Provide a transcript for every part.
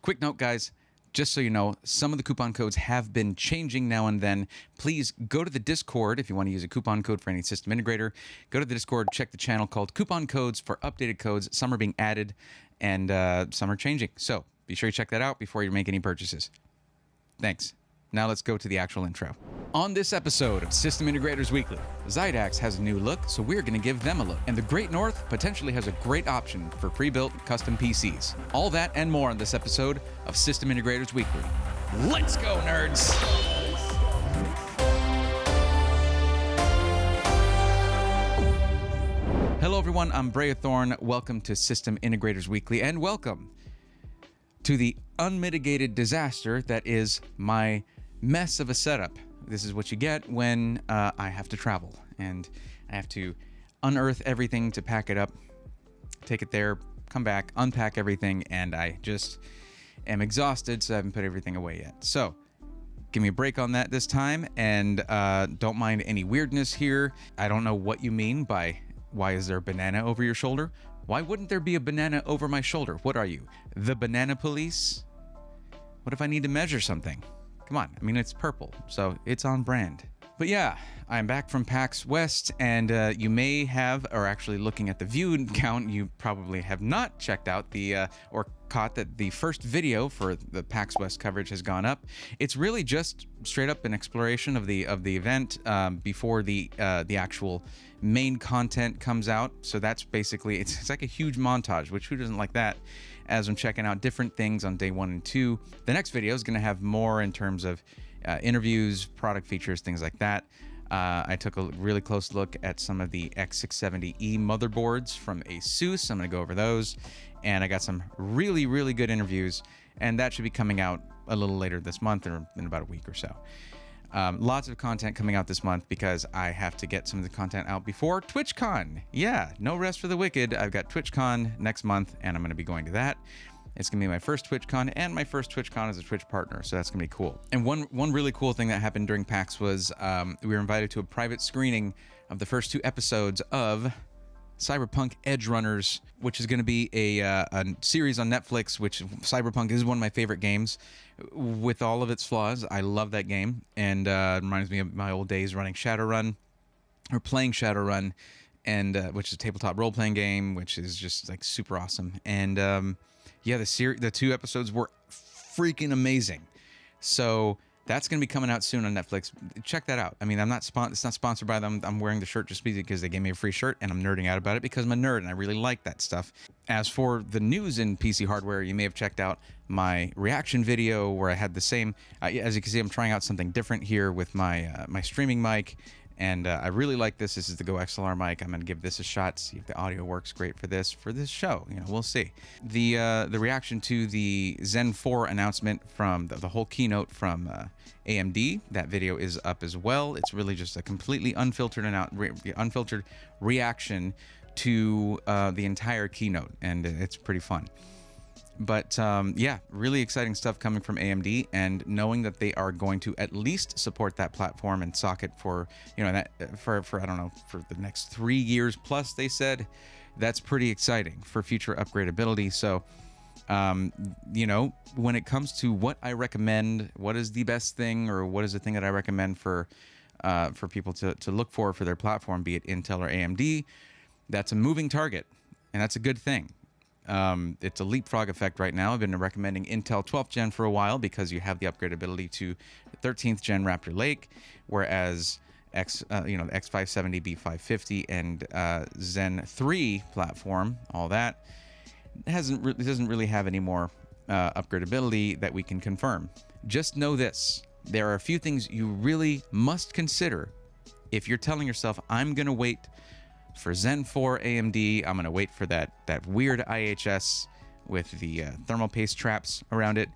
Quick note, guys. Just so you know, some of the coupon codes have been changing now and then. Please go to the Discord if you want to use a coupon code for any system integrator. Go to the Discord, check the channel called Coupon Codes for updated codes. Some are being added and some are changing. So be sure you check that out before you make any purchases. Thanks. Now let's go to the actual intro. On this episode of System Integrators Weekly, Xidax has a new look, so we're going to give them a look. And the Great North potentially has a great option for pre-built custom PCs. All that and more on this episode of System Integrators Weekly. Let's go, nerds! Hello, everyone. I'm Braethorn. Welcome to System Integrators Weekly, and welcome to the unmitigated disaster that is my mess of a setup. This is what you get when I have to travel, and I have to unearth everything to pack it up, take it there, come back, unpack everything, and I just am exhausted, so I haven't put everything away yet. So give me a break on that this time, and don't mind any weirdness here. I don't know what you mean by why is there a banana over your shoulder? Why wouldn't there be a banana over my shoulder? What are you, the banana police? What if I need to measure something? Come on, I mean, it's purple, so it's on brand. But yeah, I'm back from PAX West, and you may have, or actually looking at the view count, you probably have not checked out the, or caught that the first video for the PAX West coverage has gone up. It's really just straight up an exploration of the event before the actual main content comes out. So that's basically, it's like a huge montage, which who doesn't like that? As I'm checking out different things on day 1 and 2. The next video is going to have more in terms of interviews, product features, things like that. I took a really close look at some of the X670E motherboards from ASUS. I'm going to go over those. And I got some really, really good interviews. And that should be coming out a little later this month, or in about a week or so. Lots of content coming out this month because I have to get some of the content out before TwitchCon. Yeah, no rest for the wicked. I've got TwitchCon next month, and I'm going to be going to that. It's going to be my first TwitchCon and my first TwitchCon as a Twitch partner, so that's going to be cool. And one really cool thing that happened during PAX was we were invited to a private screening of the first 2 episodes of Cyberpunk Edge Runners, which is going to be a series on Netflix, which Cyberpunk is one of my favorite games. With all of its flaws, I love that game, and it reminds me of my old days running Shadowrun, or playing Shadowrun, and which is a tabletop role-playing game, which is just like super awesome. And yeah, the 2 episodes were freaking amazing. So that's going to be coming out soon on Netflix. Check that out. I mean, it's not sponsored by them. I'm wearing the shirt just because they gave me a free shirt, and I'm nerding out about it because I'm a nerd and I really like that stuff. As for the news in PC hardware, you may have checked out my reaction video where I had the same. As you can see, I'm trying out something different here with my my streaming mic. And I really like this. This is the Go XLR mic. I'm going to give this a shot, see if the audio works great for this show. You know, we'll see. The reaction to the Zen 4 announcement from the whole keynote from AMD, that video is up as well. It's really just a completely unfiltered reaction to the entire keynote, and it's pretty fun. But yeah, really exciting stuff coming from AMD, and knowing that they are going to at least support that platform and socket for, you know, that for I don't know, for the next 3 years plus, they said. That's pretty exciting for future upgradability. So you know, when it comes to what I recommend, what is the best thing, or what is the thing that I recommend for people to look for their platform, be it Intel or AMD, that's a moving target, and that's a good thing. It's a leapfrog effect right now. I've been recommending Intel 12th gen for a while because you have the upgradability to 13th gen Raptor Lake, whereas the X570, B550, and Zen 3 platform, all that, doesn't really have any more upgradability that we can confirm. Just know this: there are a few things you really must consider if you're telling yourself, I'm going to wait for Zen 4 AMD, I'm going to wait for that weird IHS with the thermal paste traps around it,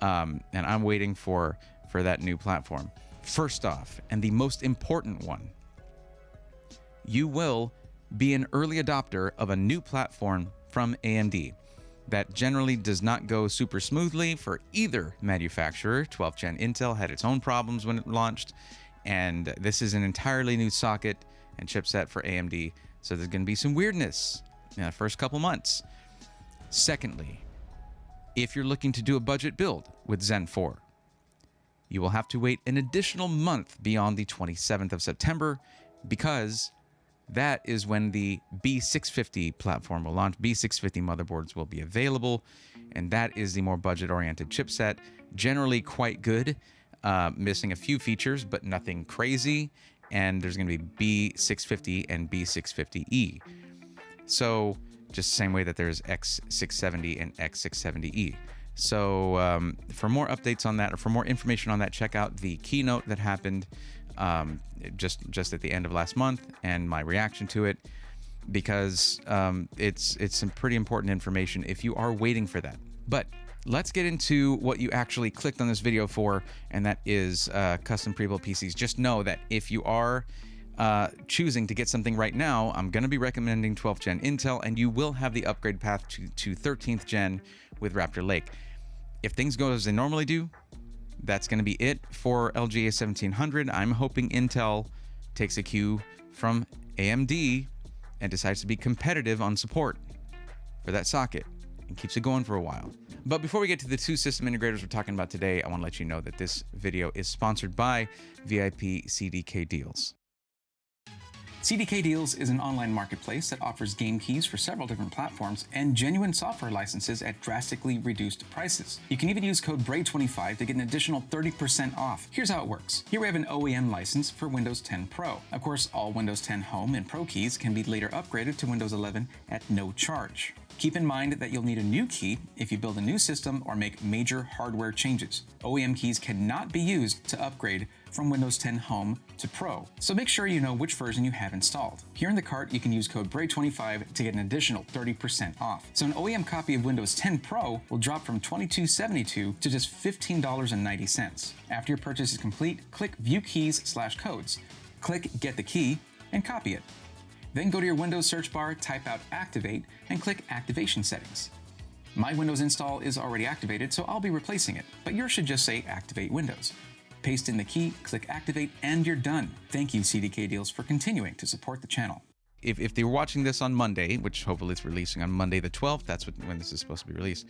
and I'm waiting for that new platform. First off, and the most important one, you will be an early adopter of a new platform from AMD. That generally does not go super smoothly for either manufacturer. 12th gen Intel had its own problems when it launched, and this is an entirely new socket and chipset for AMD, so there's going to be some weirdness in the first couple months. Secondly, If you're looking to do a budget build with Zen 4, you will have to wait an additional month beyond the 27th of September because that is when the B650 platform will launch. B650 motherboards will be available, and that is the more budget-oriented chipset. Generally quite good, missing a few features, but nothing crazy. And there's going to be B650 and B650E. So just the same way that there's X670 and X670E. So for more updates on that, or for more information on that, check out the keynote that happened just at the end of last month and my reaction to it, because it's some pretty important information if you are waiting for that. But let's get into what you actually clicked on this video for, and that is custom pre-built PCs. Just know that if you are choosing to get something right now, I'm going to be recommending 12th gen Intel, and you will have the upgrade path to 13th gen with Raptor Lake. If things go as they normally do, that's going to be it for LGA 1700. I'm hoping Intel takes a cue from AMD and decides to be competitive on support for that socket and keeps it going for a while. But before we get to the two system integrators we're talking about today, I want to let you know that this video is sponsored by VIP CDK Deals. CDK Deals is an online marketplace that offers game keys for several different platforms and genuine software licenses at drastically reduced prices. You can even use code BRAE25 to get an additional 30% off. Here's how it works. Here we have an OEM license for Windows 10 Pro. Of course, all Windows 10 Home and Pro keys can be later upgraded to Windows 11 at no charge. Keep in mind that you'll need a new key if you build a new system or make major hardware changes. OEM keys cannot be used to upgrade from Windows 10 Home to Pro, so make sure you know which version you have installed. Here in the cart, you can use code BRAE25 to get an additional 30% off. So an OEM copy of Windows 10 Pro will drop from $22.72 to just $15.90. After your purchase is complete, click View Keys/Codes, click Get the Key, and copy it. Then go to your Windows search bar, type out Activate, and click Activation Settings. My Windows install is already activated, so I'll be replacing it, but yours should just say Activate Windows. Paste in the key, click Activate, and you're done. Thank you, CDK Deals, for continuing to support the channel. If they were watching this on Monday, which hopefully it's releasing on Monday the 12th, that's when this is supposed to be released.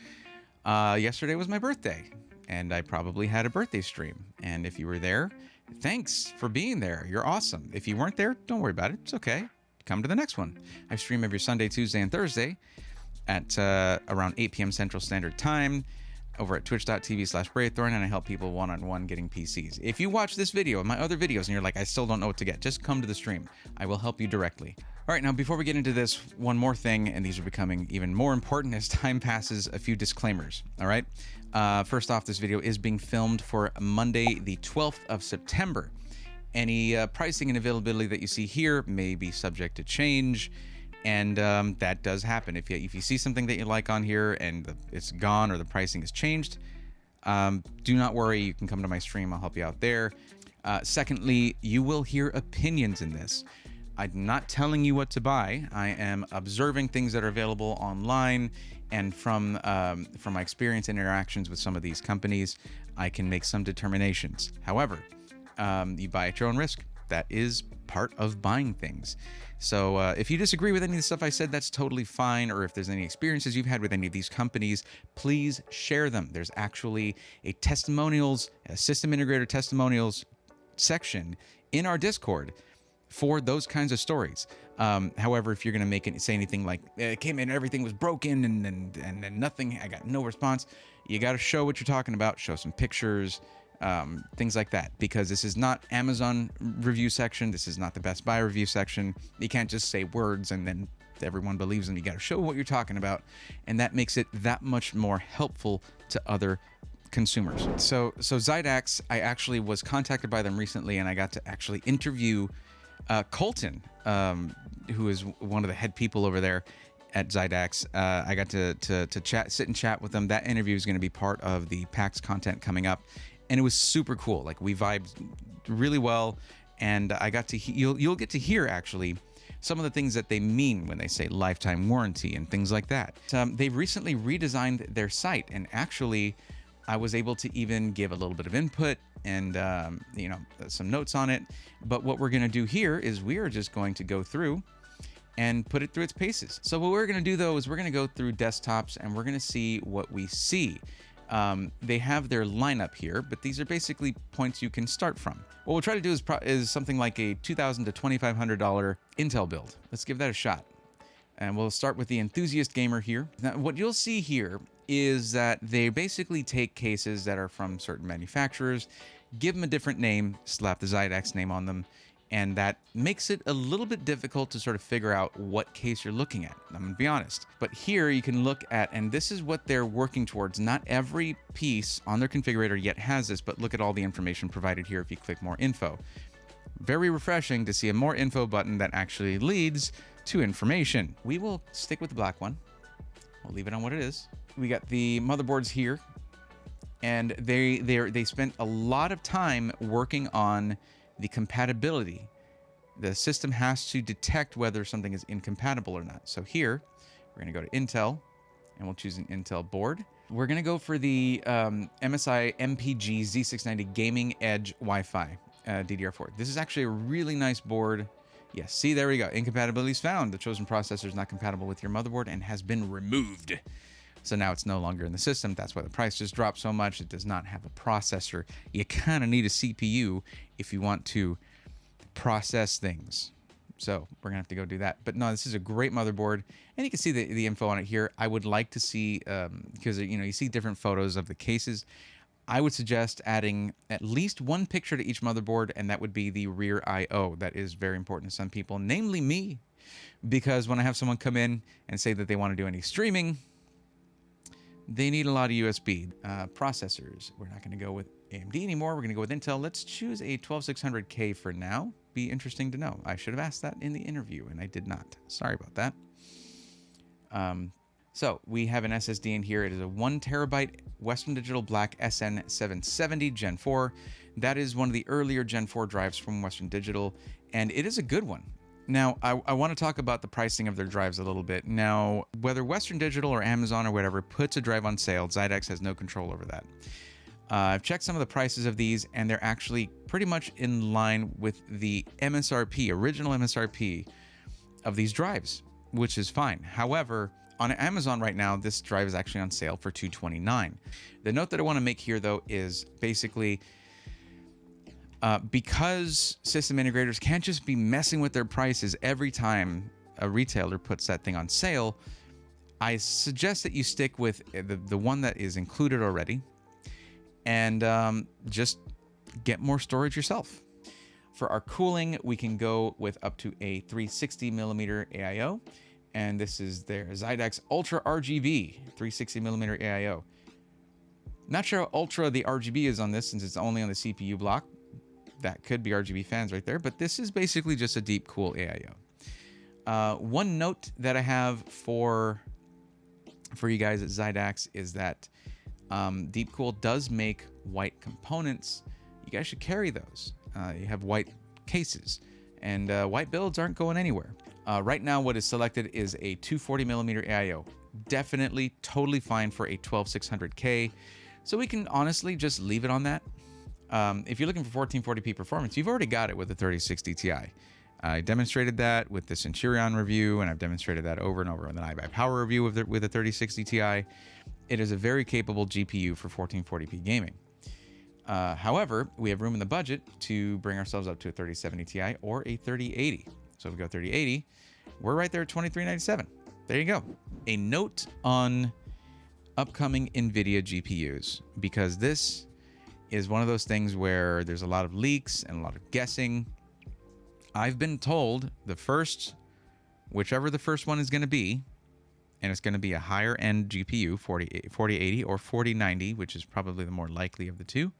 Yesterday was my birthday, and I probably had a birthday stream. And if you were there, thanks for being there. You're awesome. If you weren't there, don't worry about it. It's okay. Come to the next one. I stream every Sunday, Tuesday, and Thursday at around 8 p.m. Central Standard Time over at twitch.tv/Braethorn, and I help people one-on-one getting PCs. If you watch this video and my other videos and you're like, I still don't know what to get, just come to the stream. I will help you directly. All right, now before we get into this, one more thing, and these are becoming even more important as time passes, a few disclaimers, all right? First off, this video is being filmed for Monday, the 12th of September. Any pricing and availability that you see here may be subject to change, and that does happen. If you see something that you like on here and it's gone or the pricing has changed, do not worry. You can come to my stream. I'll help you out there. Secondly, you will hear opinions in this. I'm not telling you what to buy. I am observing things that are available online, and from my experience and interactions with some of these companies, I can make some determinations. However, you buy at your own risk. That is part of buying things. So if you disagree with any of the stuff I said, that's totally fine. Or if there's any experiences you've had with any of these companies, please share them. There's actually a system integrator testimonials section in our Discord for those kinds of stories. However, if you're going to make it say anything like it came in, everything was broken and nothing, I got no response, you got to show what you're talking about, show some pictures, things like that, because this is not Amazon review section. This is not the Best Buy review section. You can't just say words and then everyone believes them. You got to show what you're talking about, and that makes it that much more helpful to other consumers. So Xidax, I actually was contacted by them recently, and I got to actually interview Colton, who is one of the head people over there at Xidax. I got to sit and chat with them. That interview is going to be part of the PAX content coming up, and it was super cool. Like, we vibed really well, and I got to you'll get to hear actually some of the things that they mean when they say lifetime warranty and things like that. They've recently redesigned their site, and actually I was able to even give a little bit of input and some notes on it. But what we're going to do here is we are just going to go through and put it through its paces. So what we're going to do though is we're going to go through desktops and we're going to see what we see. They have their lineup here, but these are basically points you can start from. What we'll try to do is something like a $2,000 to $2,500 Intel build. Let's give that a shot. And we'll start with the enthusiast gamer here. Now, what you'll see here is that they basically take cases that are from certain manufacturers, give them a different name, slap the Xidax name on them, and that makes it a little bit difficult to sort of figure out what case you're looking at. I'm gonna be honest. But here you can look at, and this is what they're working towards. Not every piece on their configurator yet has this, but look at all the information provided here if you click more info. Very refreshing to see a more info button that actually leads to information. We will stick with the black one. We'll leave it on what it is. We got the motherboards here, and they spent a lot of time working on the compatibility. The system has to detect whether something is incompatible or not. So here, we're going to go to Intel, and we'll choose an Intel board. We're going to go for the MSI MPG Z690 Gaming Edge Wi-Fi DDR4. This is actually a really nice board. Yes, see, there we go. Incompatibility is found. The chosen processor is not compatible with your motherboard and has been removed. So now it's no longer in the system. That's why the price just dropped so much. It does not have a processor. You kind of need a CPU if you want to process things. So we're going to have to go do that. But no, this is a great motherboard. And you can see the info on it here. I would like to see, because you see different photos of the cases. I would suggest adding at least one picture to each motherboard, and that would be the rear I/O. That is very important to some people, namely me, because when I have someone come in and say that they want to do any streaming, they need a lot of USB processors. We're not going to go with AMD anymore. We're going to go with Intel. Let's choose a 12600K for now. Be interesting to know. I should have asked that in the interview, and I did not. Sorry about that. So we have an SSD in here. It is a 1 terabyte Western Digital Black SN770 Gen 4. That is one of the earlier Gen 4 drives from Western Digital, and it is a good one. Now, I want to talk about the pricing of their drives a little bit. Now, whether Western Digital or Amazon or whatever puts a drive on sale, Xidax has no control over that. I've checked some of the prices of these, and they're actually pretty much in line with the MSRP, original MSRP of these drives, which is fine. However, on Amazon right now, this drive is actually on sale for $229. The note that I want to make here, though, is basically because system integrators can't just be messing with their prices every time a retailer puts that thing on sale, I suggest that you stick with the one that is included already and just get more storage yourself. For our cooling, we can go with up to a 360 millimeter AIO. And this is their Xidax Ultra RGB 360 millimeter AIO. Not sure how ultra the RGB is on this since it's only on the CPU block. That could be RGB fans right there, but this is basically just a deep cool AIO. One note that I have for you guys at Xidax is that Deep Cool does make white components. You guys should carry those. You have white cases, and white builds aren't going anywhere. Right now, what is selected is a 240 millimeter AIO. Definitely, totally fine for a 12600K. So we can honestly just leave it on that. If you're looking for 1440p performance, you've already got it with the 3060 Ti. I demonstrated that with the Centurion review, and I've demonstrated that over and over with an iBuyPower review with the 3060 Ti. It is a very capable GPU for 1440p gaming. However, we have room in the budget to bring ourselves up to a 3070 Ti or a 3080. So if we go 3080, we're right there at $2397. There you go. A note on upcoming NVIDIA GPUs, because this is one of those things where there's a lot of leaks and a lot of guessing. I've been told whichever the first one is going to be, and it's going to be a higher end GPU, 4080 or 4090, which is probably the more likely of the two,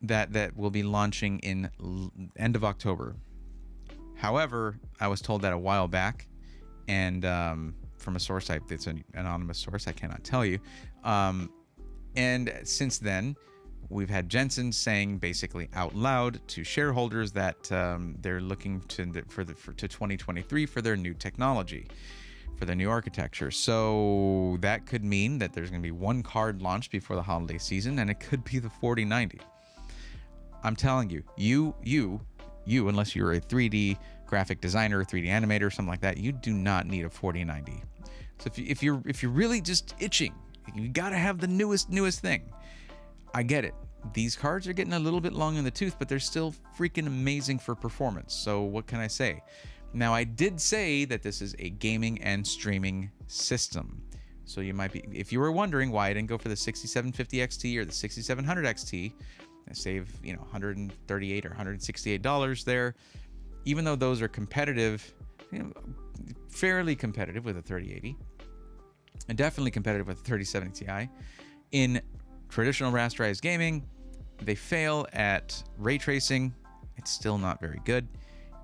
that will be launching in end of October. However, I was told that a while back, and from a source, it's an anonymous source, I cannot tell you. And since then, we've had Jensen saying basically out loud to shareholders that they're looking to 2023 for their new technology, for their new architecture. So that could mean that there's going to be one card launched before the holiday season, and it could be the 4090. I'm telling you, you, unless you're a 3D graphic designer, 3D animator, something like that, you do not need a 4090. So if you're really just itching, you gotta have the newest thing. I get it. These cards are getting a little bit long in the tooth, but they're still freaking amazing for performance. So what can I say? Now, I did say that this is a gaming and streaming system. So you might be, if you were wondering why I didn't go for the 6750 XT or the 6700 XT, I save, $138 or $168 there. Even though those are competitive, fairly competitive with a 3080, and definitely competitive with a 3070 Ti. In traditional rasterized gaming, they fail at ray tracing. It's still not very good,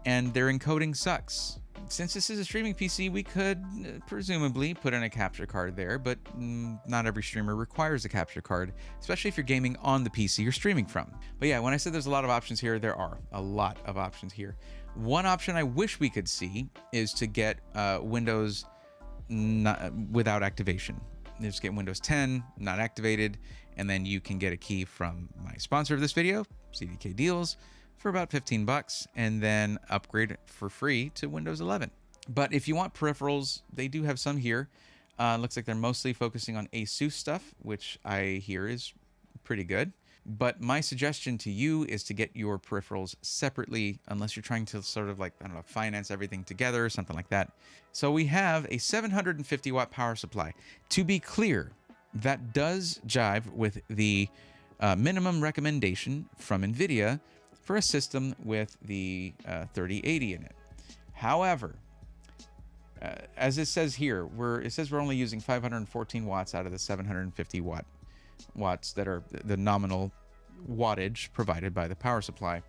and their encoding sucks. Since this is a streaming PC, we could presumably put in a capture card there, but not every streamer requires a capture card, especially if you're gaming on the PC you're streaming from. But yeah, when I said there's a lot of options here, there are a lot of options here. One option I wish we could see is to get Windows without activation. Just get Windows 10 not activated, and then you can get a key from my sponsor of this video, CDK Deals, for about 15 bucks, and then upgrade for free to Windows 11. But if you want peripherals, they do have some here. Looks like they're mostly focusing on ASUS stuff, which I hear is pretty good. But my suggestion to you is to get your peripherals separately, unless you're trying to sort of finance everything together or something like that. So we have a 750 watt power supply. To be clear, that does jive with the minimum recommendation from NVIDIA for a system with the 3080 in it. However, as it says here, it says we're only using 514 watts out of the 750 watts that are the nominal wattage provided by the power supply.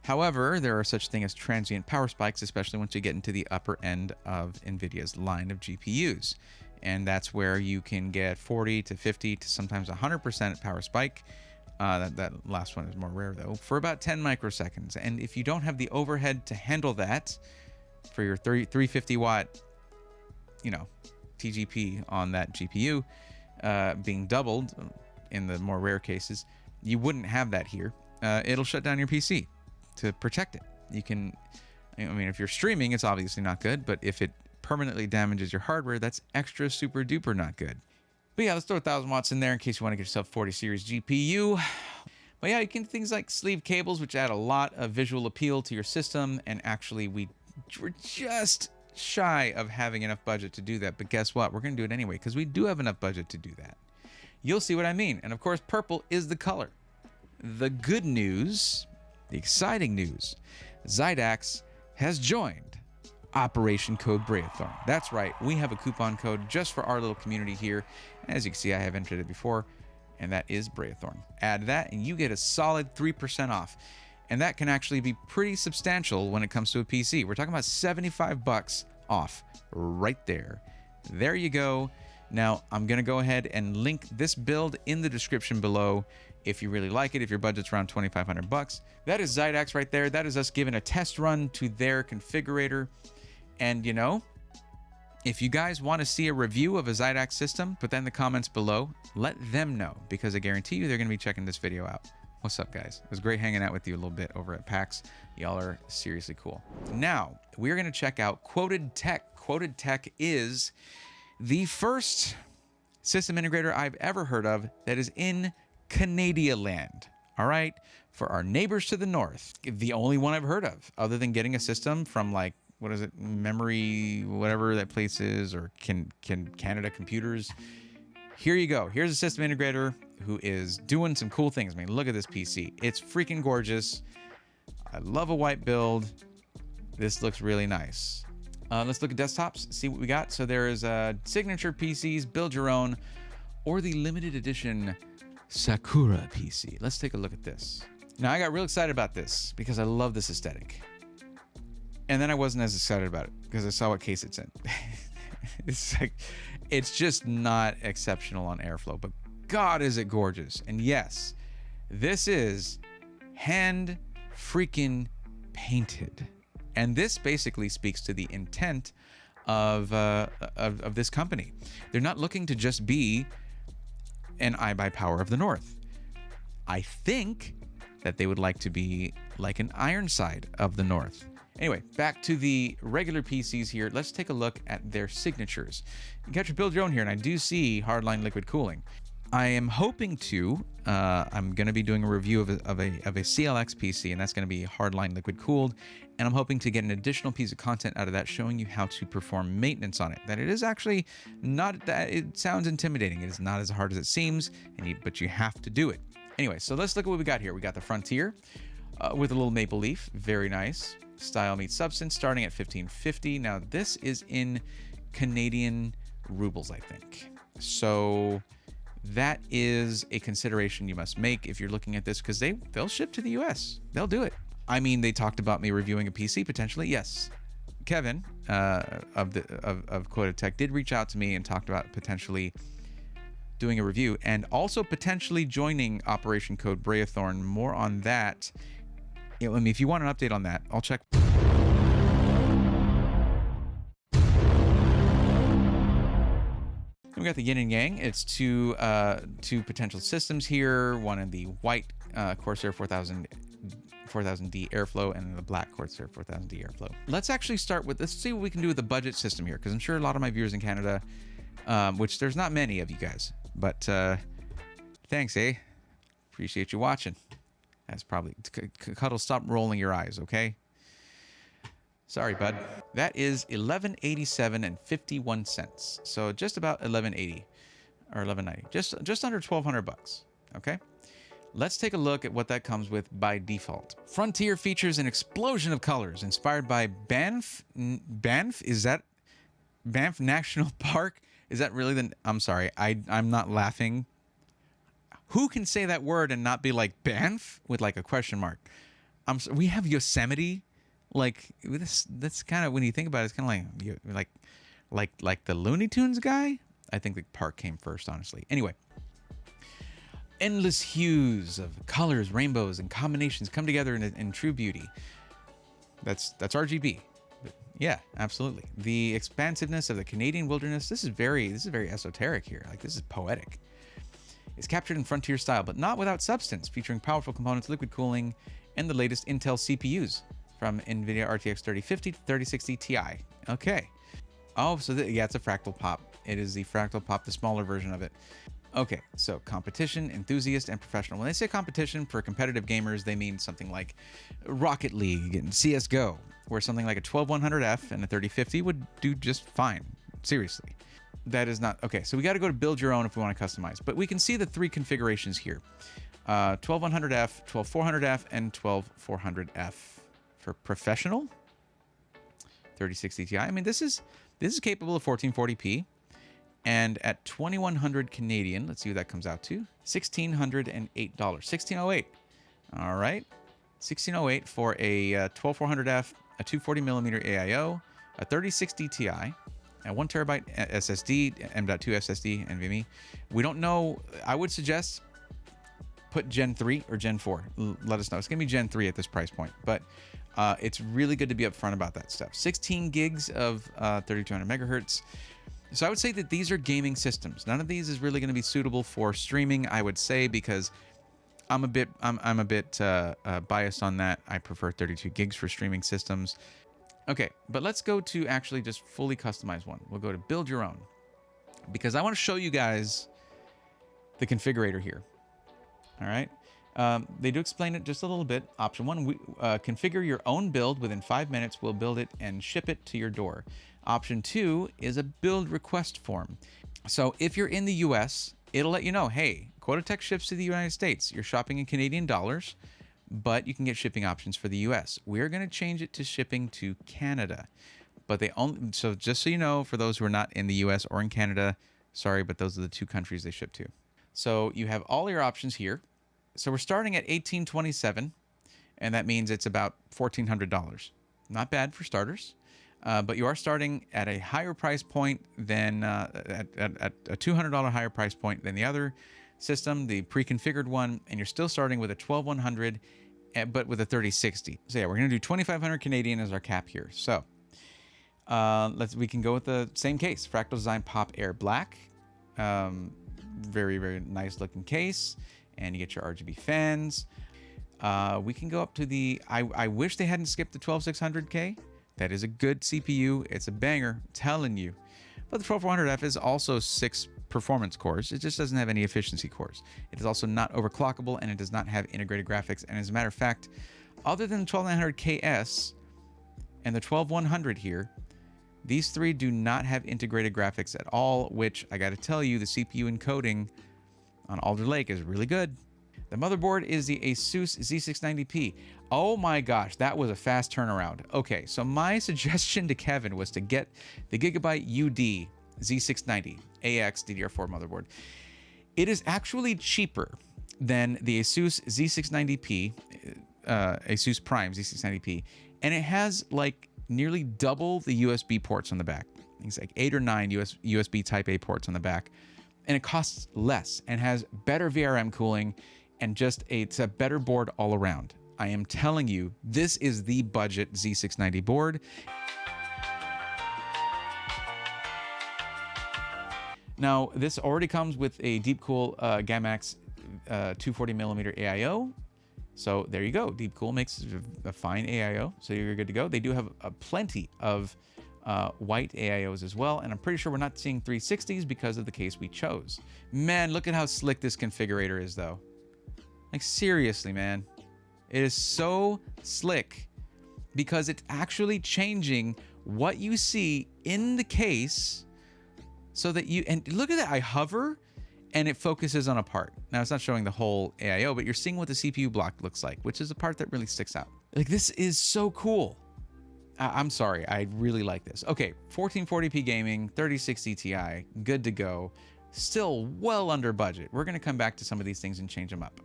However, there are such things as transient power spikes, especially once you get into the upper end of NVIDIA's line of GPUs. And that's where you can get 40 to 50 to sometimes 100% power spike. That last one is more rare though, for about 10 microseconds. And if you don't have the overhead to handle that for your 350 watt, TGP on that GPU, being doubled in the more rare cases, you wouldn't have that here. It'll shut down your PC to protect it. You can, if you're streaming, it's obviously not good, but if it permanently damages your hardware, that's extra super duper not good. But yeah, let's throw 1,000 watts in there in case you want to get yourself 40 series GPU. But yeah, you can do things like sleeve cables, which add a lot of visual appeal to your system. And actually, we were just shy of having enough budget to do that. But guess what? We're going to do it anyway, because we do have enough budget to do that. You'll see what I mean. And of course, purple is the color. The good news, the exciting news, Xidax has joined Operation Code Braethorn. That's right, we have a coupon code just for our little community here. As you can see, I have entered it before, and that is Braethorn. Add that and you get a solid 3% off. And that can actually be pretty substantial when it comes to a PC. We're talking about 75 bucks off right there. There you go. Now, I'm going to go ahead and link this build in the description below if you really like it, if your budget's around 2,500 bucks. That is Xidax right there. That is us giving a test run to their configurator. And if you guys want to see a review of a Xidax system, put that in the comments below. Let them know, because I guarantee you they're going to be checking this video out. What's up, guys? It was great hanging out with you a little bit over at PAX. Y'all are seriously cool. Now, we're going to check out Quoted Tech. Quoted Tech is the first system integrator I've ever heard of that is in Canada land. All right? For our neighbors to the north. The only one I've heard of, other than getting a system from what is it, Memory, whatever that place is, or Canada Computers. Here you go. Here's a system integrator who is doing some cool things. Look at this PC. It's freaking gorgeous. I love a white build. This looks really nice. Let's look at desktops, see what we got. So there is signature PCs, build your own, or the limited edition Sakura PC. Let's take a look at this. Now, I got real excited about this because I love this aesthetic. And then I wasn't as excited about it because I saw what case it's in. It's just not exceptional on airflow, but God, is it gorgeous. And yes, this is hand freaking painted. And this basically speaks to the intent of this company. They're not looking to just be an iBuyPower of the North. I think that they would like to be like an Ironside of the North. Anyway, back to the regular PCs here. Let's take a look at their signatures. You got your build your own here, and I do see hardline liquid cooling. I am hoping to, I'm going to be doing a review of a CLX PC, and that's going to be hardline liquid cooled. And I'm hoping to get an additional piece of content out of that showing you how to perform maintenance on it. That it is actually not that, it sounds intimidating. It is not as hard as it seems, but you have to do it. Anyway, so let's look at what we got here. We got the Frontier with a little maple leaf. Very nice. Style meets substance starting at 1550. Now this is in Canadian rubles, I think. So that is a consideration you must make if you're looking at this, because they'll ship to the US. They'll do it. I mean, they talked about me reviewing a PC potentially. Yes, Kevin of Quota Tech did reach out to me and talked about potentially doing a review and also potentially joining Operation Code Braethorn. More on that. I mean, if you want an update on that, I'll check. We got the yin and yang. It's two potential systems here. One in the white Corsair 4000D Airflow and the black Corsair 4000D Airflow. Let's actually start with, let's see what we can do with the budget system here, because I'm sure a lot of my viewers in Canada, which there's not many of you guys, but thanks, eh? Appreciate you watching. That's probably, Cuddle, stop rolling your eyes, okay? Sorry, bud. That is $11.87 and 51 cents. So just about $11.80 or $11.90. Just under $1,200 . Okay. Let's take a look at what that comes with by default. Frontier features an explosion of colors inspired by Banff. Banff? Is that Banff National Park? Is that really the? I'm sorry. I'm not laughing. Who can say that word and not be like Banff with like a question mark? We have Yosemite. Like this, that's kind of, when you think about it, it's kind of like the Looney Tunes guy. I think the park came first, honestly. Anyway, endless hues of colors, rainbows, and combinations come together in true beauty. That's RGB. But yeah, absolutely. The expansiveness of the Canadian wilderness. This is very esoteric here. Like, this is poetic. It's captured in Frontier style, but not without substance, featuring powerful components, liquid cooling, and the latest Intel CPUs. From NVIDIA RTX 3050 to 3060 Ti. Okay. Oh, so yeah, it's a fractal pop. It is the fractal pop, the smaller version of it. Okay, so competition, enthusiast, and professional. When they say competition for competitive gamers, they mean something like Rocket League and CSGO, where something like a 12100F and a 3050 would do just fine. Seriously. That is not... Okay, so we got to go to build your own if we want to customize. But we can see the three configurations here. 12100F, 12400F, and 12400F. For professional, 3060 Ti. I mean, this is capable of 1440p, and at 2100 Canadian, let's see what that comes out to. $1,608. 1608. All right, 1608 for a 12400F, a 240mm AIO, a 3060 Ti, a 1 terabyte SSD, M.2 SSD, NVMe. We don't know. I would suggest put Gen 3 or Gen 4. Let us know. It's gonna be Gen 3 at this price point, but. It's really good to be upfront about that stuff. 16 gigs of 3200 megahertz. So I would say that these are gaming systems. None of these is really going to be suitable for streaming, I would say, because I'm a bit biased on that. I prefer 32 gigs for streaming systems. Okay, but let's go to actually just fully customize one. We'll go to build your own, because I want to show you guys the configurator here. All right. They do explain it just a little bit. Option 1, configure your own build within 5 minutes. We'll build it and ship it to your door. Option 2 is a build request form. So if you're in the US, it'll let you know, hey, Quota Tech ships to the United States. You're shopping in Canadian dollars, but you can get shipping options for the US. We're going to change it to shipping to Canada. But so just so you know, for those who are not in the US or in Canada, sorry, but those are the two countries they ship to. So you have all your options here. So we're starting at $1,827, and that means it's about $1,400. Not bad for starters, but you are starting at a higher price point than at a $200 higher price point than the other system, the pre-configured one, and you're still starting with a 12100, but with a 3060. So yeah, we're going to do 2,500 Canadian as our cap here. So we can go with the same case, Fractal Design Pop Air Black. Very, very nice looking case. And you get your RGB fans. We can go up to the, I wish they hadn't skipped the 12600K. That is a good CPU. It's a banger, I'm telling you. But the 12400F is also 6 performance cores. It just doesn't have any efficiency cores. It is also not overclockable, and it does not have integrated graphics. And as a matter of fact, other than the 12900KS and the 12100 here, these three do not have integrated graphics at all, which I got to tell you, the CPU encoding on Alder Lake is really good. The motherboard is the Asus Z690P. Oh my gosh, that was a fast turnaround. Okay, so my suggestion to Kevin was to get the Gigabyte UD Z690 AX DDR4 motherboard. It is actually cheaper than the Asus Z690P, Asus Prime Z690P, and it has like nearly double the USB ports on the back. It's like 8 or 9 USB Type A ports on the back, and it costs less and has better VRM cooling, and just it's a better board all around. I am telling you, this is the budget Z690 board. Now, this already comes with a Deepcool Gamax 240mm AIO. So there you go. Deepcool makes a fine AIO, so you're good to go. They do have plenty of white AIOs as well, and I'm pretty sure we're not seeing 360s because of the case we chose. Man, look at how slick this configurator is, though. Like, seriously, man. It is so slick because it's actually changing what you see in the case so that you... And look at that. I hover, and it focuses on a part. Now, it's not showing the whole AIO, but you're seeing what the CPU block looks like, which is the part that really sticks out. Like, this is so cool. I'm sorry. I really like this. Okay, 1440p gaming, 3060 Ti, good to go. Still well under budget. We're going to come back to some of these things and change them up.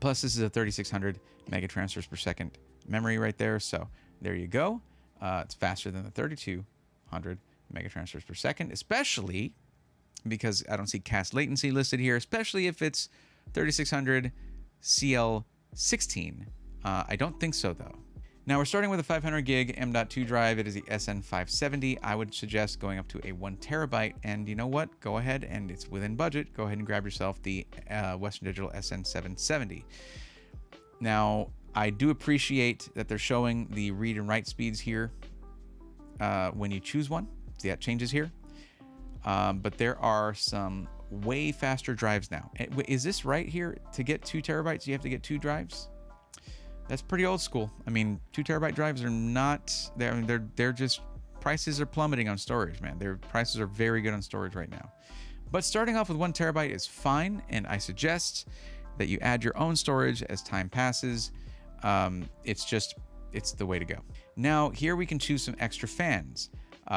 Plus, this is a 3600 megatransfers per second memory right there. So there you go. It's faster than the 3200 megatransfers per second, especially because I don't see cast latency listed here, especially if it's 3600 CL16. I don't think so, though. Now, we're starting with a 500 gig M.2 drive. It is the SN570. I would suggest going up to a 1 terabyte. And you know what? Go ahead, and it's within budget. Go ahead and grab yourself the Western Digital SN770. Now, I do appreciate that they're showing the read and write speeds here when you choose one. See, that changes here. But there are some way faster drives now. Is this right here? To get 2 terabytes, you have to get 2 drives? That's pretty old school. I mean, 2 terabyte drives are not, they're just, prices are plummeting on storage, man. Their prices are very good on storage right now. But starting off with 1 terabyte is fine, and I suggest that you add your own storage as time passes. It's the way to go. Now, here we can choose some extra fans.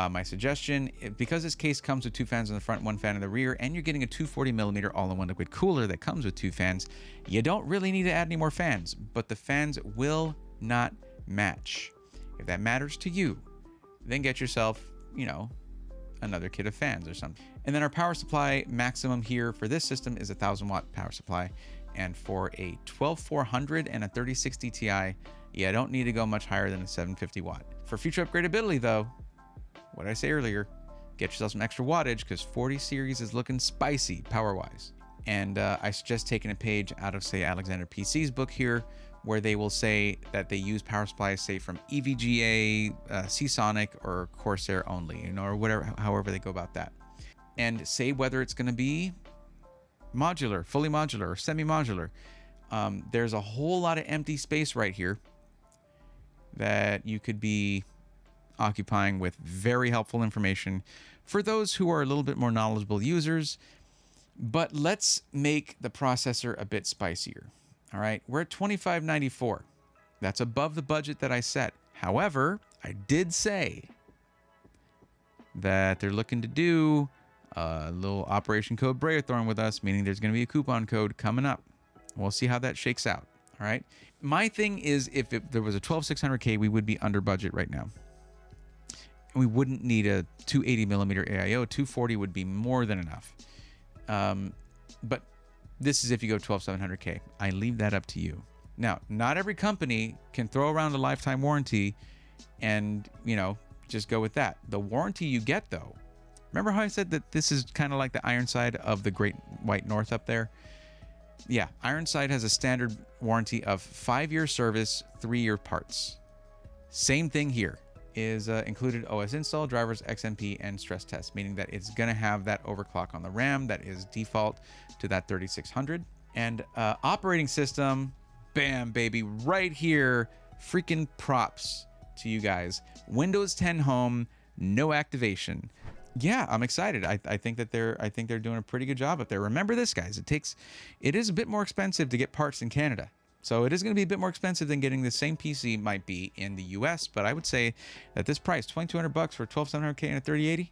My suggestion, because this case comes with 2 fans in the front, 1 fan in the rear, and you're getting a 240mm all-in-one liquid cooler that comes with 2 fans, you don't really need to add any more fans, but the fans will not match. If that matters to you, then get yourself, you know, another kit of fans or something. And then our power supply maximum here for this system is a 1000-watt power supply, and for a 12400 and a 3060 Ti, you don't need to go much higher than a 750 watt. For future upgradability, though, what I say earlier, get yourself some extra wattage because 40 series is looking spicy power-wise. And I suggest taking a page out of, say, Alexander PC's book here, where they will say that they use power supplies, say, from EVGA, Seasonic, or Corsair only, you know, or whatever, however they go about that. And say whether it's going to be modular, fully modular, or semi-modular. There's a whole lot of empty space right here that you could be occupying with very helpful information for those who are a little bit more knowledgeable users. But let's make the processor a bit spicier. All right, we're at $2594. That's above the budget that I set. However, I did say that they're looking to do a little Operation Code Braethorn with us, meaning there's going to be a coupon code coming up. We'll see how that shakes out. All right. My thing is, if there was a 12600K, we would be under budget right now. We wouldn't need a 280mm AIO. 240 would be more than enough. But this is if you go 12700K. I leave that up to you. Now, not every company can throw around a lifetime warranty and, you know, just go with that. The warranty you get, though, remember how I said that this is kind of like the Ironside of the Great White North up there? Yeah, Ironside has a standard warranty of 5-year service, 3-year parts. Same thing here is included OS install, drivers, XMP, and stress test, meaning that it's going to have that overclock on the RAM that is default to that 3600. And operating system, bam, baby, right here, freaking props to you guys. Windows 10 Home, no activation. Yeah, I'm excited. I think that they're doing a pretty good job up there. Remember this, guys. It is a bit more expensive to get parts in Canada. So it is going to be a bit more expensive than getting the same PC might be in the US, but I would say that this price, $2,200 for 12700K and a 3080,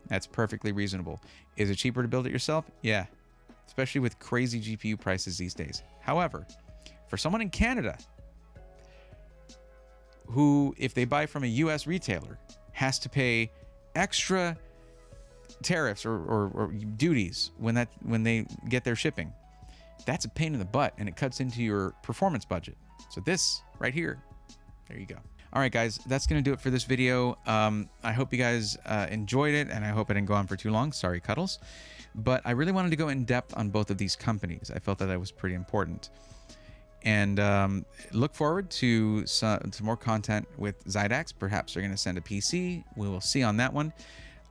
that's perfectly reasonable. Is it cheaper to build it yourself? Yeah, especially with crazy GPU prices these days. However, for someone in Canada who, if they buy from a US retailer, has to pay extra tariffs or duties when they get their shipping, that's a pain in the butt, and it cuts into your performance budget. So this right here, there you go. All right, guys, that's going to do it for this video. I hope you guys enjoyed it, and I hope I didn't go on for too long. Sorry, Cuddles. But I really wanted to go in depth on both of these companies. I felt that was pretty important. And look forward to more content with Xidax. Perhaps they're going to send a PC. We will see on that one.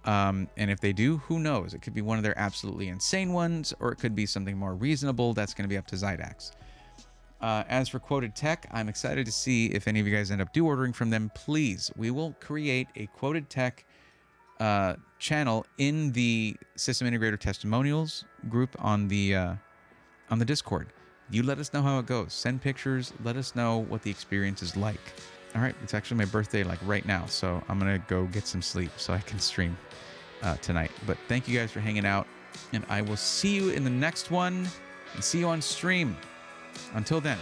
And if they do, who knows? It could be one of their absolutely insane ones, or it could be something more reasonable. That's going to be up to Xidax. As for Quoted Tech, I'm excited to see if any of you guys end up ordering from them. Please, we will create a Quoted Tech channel in the System Integrator Testimonials group on the Discord. You let us know how it goes. Send pictures. Let us know what the experience is like. All right, it's actually my birthday like right now, so I'm going to go get some sleep so I can stream tonight. But thank you guys for hanging out, and I will see you in the next one and see you on stream. Until then,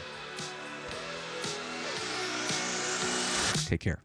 take care.